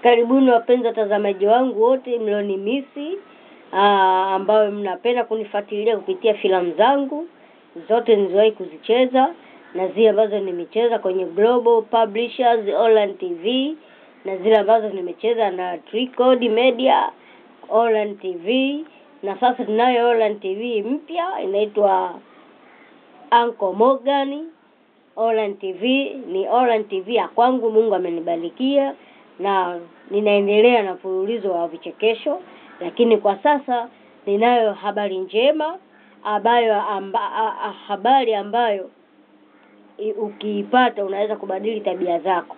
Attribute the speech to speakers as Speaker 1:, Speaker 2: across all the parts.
Speaker 1: Karibuni wapenzi watazamaji wangu wote mlionimisi, ambao mnapenda kunifuatilia kupitia filamu zangu zote nilizowahi kuzicheza, na zile ambazo nimecheza kwenye Global Publishers Online TV, na zile ambazo nimecheza na Tricod Media Online TV, na sasa tunayo Online TV mpya inaitwa Uncle Morgan Online TV. Ni Online TV ya kwangu, Mungu amenibarikia, na ninaendelea na mfululizo wa vichekesho. Lakini kwa sasa ninayo habari njema, habari ambayo ukiipata unaweza kubadili tabia zako.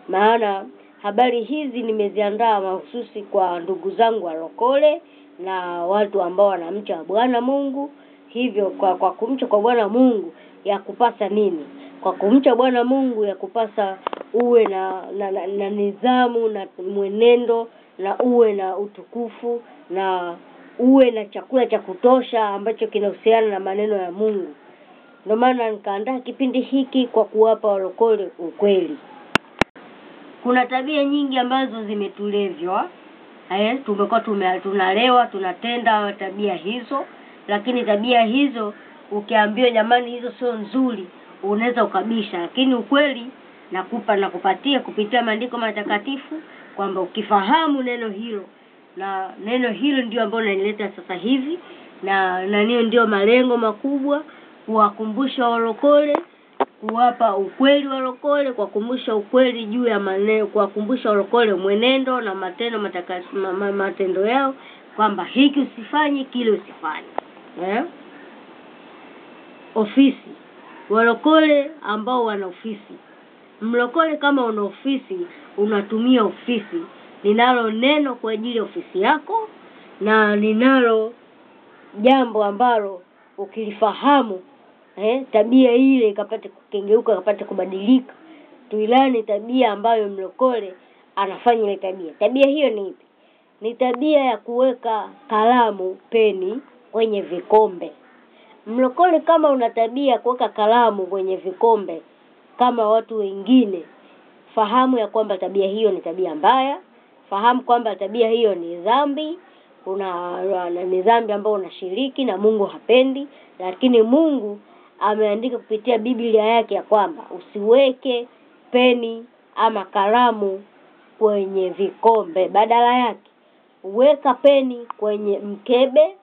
Speaker 1: Maana habari hizi nimeziandaa mahususi kwa ndugu zangu walokole na watu ambao wanamcha Bwana Mungu. Hivyo kwa kumcha kwa Bwana Mungu ya kupasa nini? Kwa kumcha Bwana Mungu ya kupasa uwe na nidhamu na mwenendo, na uwe na utukufu, na uwe na chakula cha kutosha ambacho kinahusiana na maneno ya Mungu. Ndio maana nikaandaa kipindi hiki kwa kuwapa walokole ukweli. Kuna tabia nyingi ambazo zimetulevywa. Tumekuwa tunalewa, tunatenda tabia hizo, lakini tabia hizo ukiambiwa jamani hizo sio nzuri, unaweza ukabisha. Lakini ukweli nakupatia kupitia maandiko matakatifu kwamba ukifahamu neno hilo, na neno hilo ndio ambalo linaleta sasa hivi, na ndio malengo makubwa, kuwakumbusha walokole, kuwapa ukweli walokole, kuwakumbusha ukweli juu ya maneno, kuwakumbusha walokole mwenendo na matendo yao, kwamba hiki usifanye, kile usifanye. Ofisi, walokole ambao wana ofisi. Mlokole kama una ofisi, unatumia ofisi. Ninalo neno kwa ajili ya ofisi yako, na ninalo jambo ambalo ukilifahamu, tabia ile ikapate kukengeuka, ikapate kubadilika. Tuilani tabia ambayo mlokole anafanya ile tabia. Tabia hiyo ni ipi? Ni tabia ya kuweka kalamu, peni kwenye vikombe. Mlokole kama una tabia kuweka kalamu kwenye vikombe kama watu wengine, fahamu ya kwamba tabia hiyo ni tabia mbaya. Fahamu kwamba tabia hiyo ni dhambi. Ni dhambi ambayo unashiriki na Mungu hapendi. Lakini Mungu ameandika kupitia Biblia yake ya kwamba usiweke peni ama kalamu kwenye vikombe. Badala yake weka peni kwenye mkebe,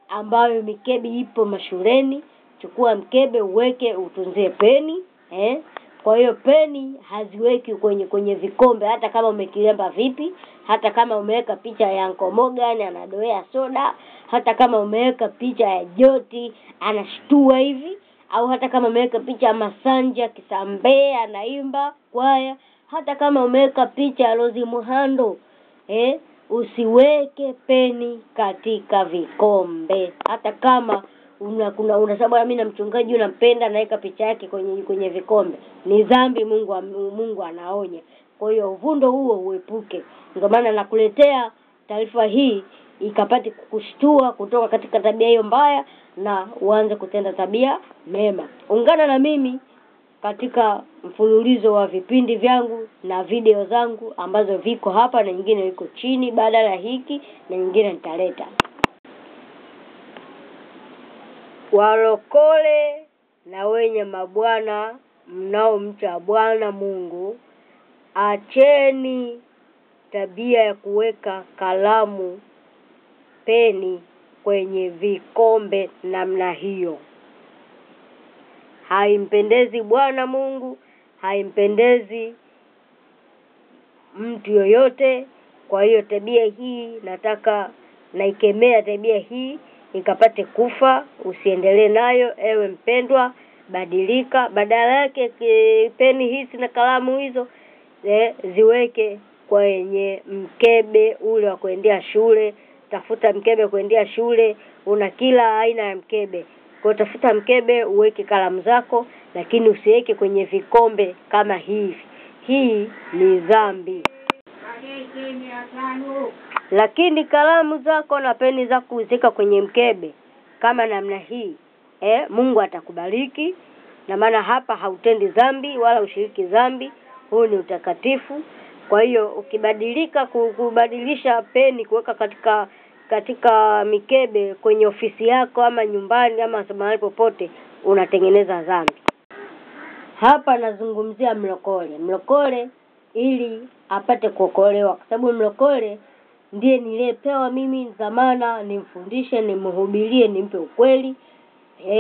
Speaker 1: ambayo mikebe ipo mashuleni. Chukua mkebe uweke, utunzie peni. Kwa hiyo peni haziweki kwenye vikombe, hata kama umekilemba vipi, hata kama umeweka picha ya Uncle Morgan anadoea soda, hata kama umeweka picha ya Joti anashtua hivi, au hata kama umeweka picha ya Masanja Kisambee anaimba kwaya, hata kama umeweka picha ya Rozi Muhando, usiweke peni katika vikombe. Hata kama unasema mimi na mchungaji unampenda, naweka picha yake kwenye vikombe, ni dhambi. Mungu anaonya. Kwa hiyo uvundo huo uepuke. Ndio maana nakuletea taarifa hii ikapate kukushtua kutoka katika tabia hiyo mbaya, na uanze kutenda tabia mema. Ungana na mimi katika mfululizo wa vipindi vyangu na video zangu ambazo viko hapa, na nyingine iko chini badala ya hiki, na nyingine nitaleta. Walokole na wenye mabwana mnaomcha Bwana Mungu, acheni tabia ya kuweka kalamu, peni kwenye vikombe namna hiyo. Haimpendezi Bwana Mungu, haimpendezi mtu yoyote. Kwa hiyo tabia hii nataka naikemea, tabia hii ikapate kufa. Usiendelee nayo ewe mpendwa, badilika. Badala yake peni hizi na kalamu hizo ziweke kwenye mkebe ule wa kuendea shule. Tafuta mkebe kuendea shule, una kila aina ya mkebe. Kwa tafuta mkebe uweke kalamu zako, lakini usiweke kwenye vikombe kama hivi. Hii ni dhambi. Lakini kalamu zako na peni zako uzika kwenye mkebe kama namna hii, Mungu atakubariki. Na maana hapa hautendi dhambi wala ushiriki dhambi. Huu ni utakatifu. Kwa hiyo ukibadilika kubadilisha peni kuweka katika mikebe kwenye ofisi yako ama nyumbani ama mahali popote, unatengeneza dhambi. Hapa nazungumzia mlokole. Mlokole ili apate kuokolewa, kwa sababu mlokole ndiye niliyepewa mimi dhamana nimfundishe, nimhubirie, nimpe ukweli.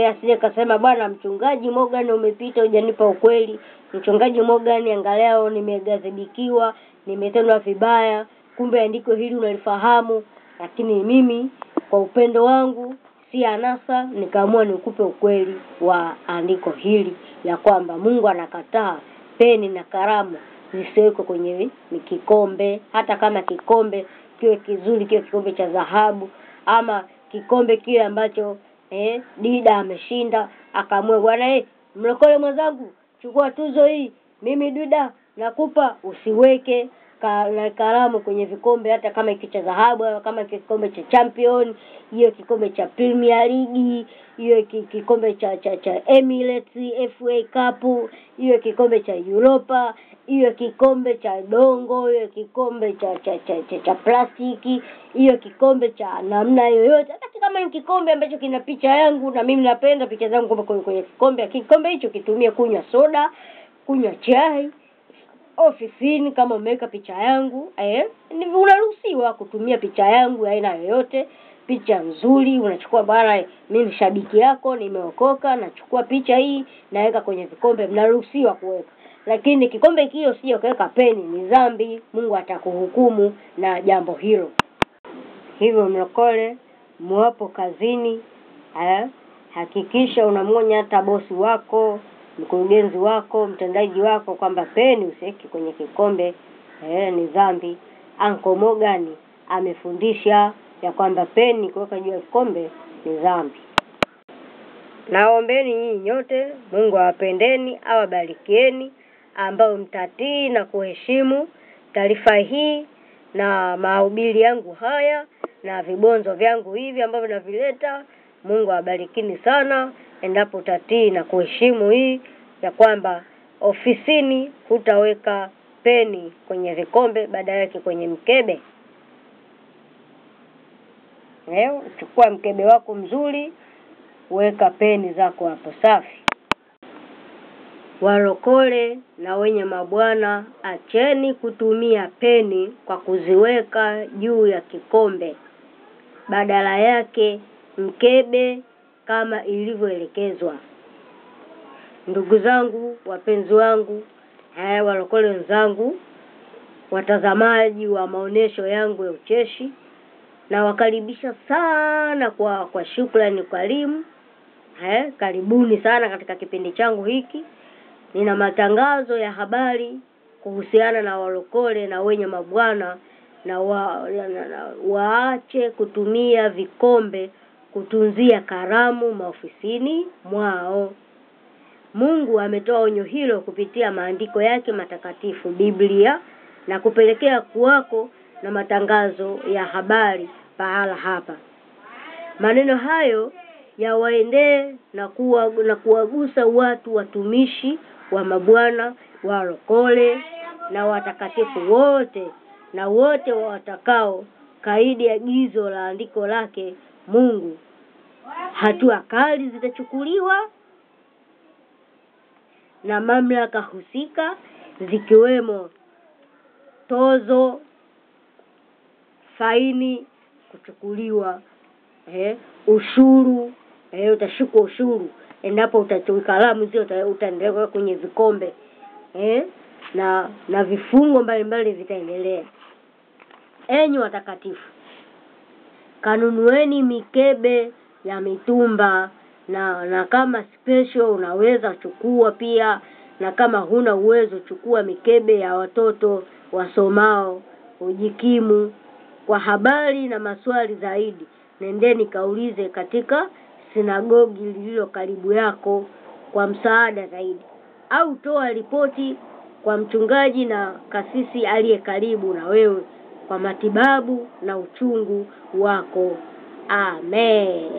Speaker 1: Asije kasema bwana mchungaji Morgan umepita hujanipa ukweli. Mchungaji Morgan angalau nimegadhibikiwa, nimetendwa vibaya, kumbe andiko hili unalifahamu. Lakini mimi kwa upendo wangu si anasa, nikaamua nikupe ukweli wa andiko hili ya kwamba Mungu anakataa peni na kalamu zisiwekwe kwenye kikombe, hata kama kikombe kiwe kizuri, kiwe kikombe cha dhahabu ama kikombe kile ambacho Dida ameshinda, akaamua bwana mlokole mwenzangu chukua tuzo hii, mimi Dida nakupa, usiweke kalamu kwenye vikombe hata kama hiki cha dhahabu au kama kikombe cha champion, hiyo kikombe cha Premier League, hiyo kikombe cha Emirates FA Cup, hiyo kikombe cha Europa, hiyo kikombe cha dongo, hiyo kikombe cha plastiki, hiyo kikombe cha namna yoyote, hata kama ni kikombe ambacho kina picha yangu na mimi napenda picha zangu kwenye kikombe hicho kitumie kunywa soda, kunywa chai. Ofisini kama umeweka picha yangu, unaruhusiwa kutumia picha yangu ya aina yoyote, picha nzuri, unachukua bwana mimi shabiki yako, nimeokoka, nachukua picha hii naweka kwenye vikombe, mnaruhusiwa kuweka. Lakini kikombe kile sio kuweka peni, ni dhambi, Mungu atakuhukumu na jambo hilo. Hivyo mlokole mwapo kazini, hakikisha unamuonya hata bosi wako, mkurugenzi wako, mtendaji wako kwamba peni usiweke kwenye kikombe, ni dhambi. Uncle Morgan amefundisha ya kwamba peni kuweka juu ya kikombe ni dhambi. Naombeni nyinyi nyote Mungu awapendeni, awabarikieni ambao mtatii na kuheshimu taarifa hii na mahubiri yangu haya na vibonzo vyangu hivi ambavyo navileta. Mungu awabarikini sana endapo utatii na kuheshimu hii ya kwamba ofisini hutaweka peni kwenye vikombe, badala yake kwenye mkebe. Chukua mkebe wako mzuri, weka peni zako hapo safi. Walokole na wenye mabwana, acheni kutumia peni kwa kuziweka juu ya kikombe. Badala yake mkebe kama ilivyoelekezwa. Ndugu zangu, wapenzi wangu, walokole wenzangu, watazamaji wa maonesho yangu ya ucheshi, na wakaribisha sana kwa shukrani karimu. Karibuni sana katika kipindi changu hiki. Nina matangazo ya habari kuhusiana na walokole na wenye mabwana, na waache kutumia vikombe kutunzia karamu maofisini mwao. Mungu ametoa onyo hilo kupitia maandiko yake matakatifu, Biblia, na kupelekea kuwako na matangazo ya habari pahala hapa. Maneno hayo yawaendee na kuwagusa watu watumishi wa mabwana, walokole na watakatifu wote, na wote watakao kaidi agizo la andiko lake Mungu. Hatua kali zitachukuliwa na mamlaka husika, zikiwemo tozo, faini kuchukuliwa, ushuru, utashukwa ushuru endapo utachukua kalamu zio utaendelea kwenye vikombe, na vifungo mbalimbali vitaendelea. Enyi watakatifu, kanunueni mikebe ya mitumba, na kama special unaweza chukua pia, na kama huna uwezo chukua mikebe ya watoto wasomao ujikimu. Kwa habari na maswali zaidi, nendeni kaulize katika sinagogi lililo karibu yako kwa msaada zaidi, au toa ripoti kwa mchungaji na kasisi aliye karibu na wewe kwa matibabu na uchungu wako. Amen.